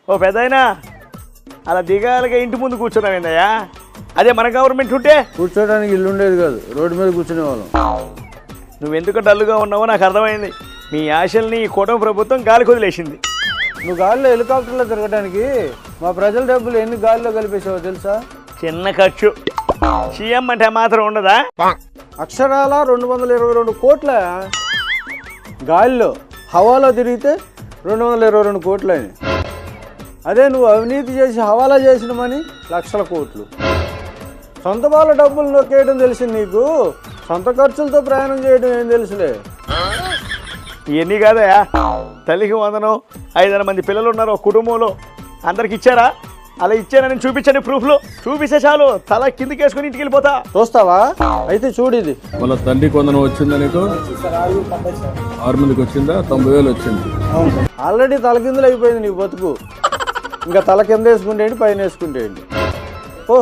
ఓ పెద్దయినా అలా దిగాలుగా ఇంటి ముందు కూర్చున్నావేందయ్యా? అదే మన గవర్నమెంట్ ఉంటే కూర్చోడానికి ఇల్లు ఉండేది కాదు, రోడ్డు మీద కూర్చునే వాళ్ళం. నువ్వెందుకు డల్లుగా ఉన్నావో నాకు అర్థమైంది. మీ ఆశల్ని ఈ కూటమి ప్రభుత్వం గాలికి వదిలేసింది. నువ్వు గాలిలో హెలికాప్టర్లో తిరగడానికి మా ప్రజల డబ్బులు ఎన్ని గాలిలో కలిపేసావో తెలుసా? చిన్న ఖర్చు. సీఎం అంటే మాత్రం ఉండదా? అక్షరాల 222 కోట్ల గాలిలో హవాలో తిరిగితే 222 కోట్లని. అదే నువ్వు అవినీతి చేసి హవాలా చేసిన మనీ లక్షల కోట్లు. సొంత వాళ్ళ డబ్బులు నొక్కేయడం తెలిసింది నీకు, సొంత ఖర్చులతో ప్రయాణం చేయడం ఏం తెలుసులే. ఇవన్నీ కాదయా, తల్లికి 100, 5 మంది పిల్లలు ఉన్నారు ఒక కుటుంబంలో, అందరికి ఇచ్చారా? అలా ఇచ్చానని చూపించండి, ప్రూఫ్లు చూపిస్తే చాలు, తల కిందికి వేసుకుని ఇంటికి వెళ్ళిపోతా. చూస్తావా? అయితే చూడు ఇది. వాళ్ళ తండ్రికి 100 వచ్చిందా నీకు? 6 మందికి వచ్చిందా? 90,000 వచ్చింది. ఆల్రెడీ తలకిందులు అయిపోయింది నీ బతుకు. ఇంకా తల కింద వేసుకుంటేంటి, పైన వేసుకుంటేంటి. ఓ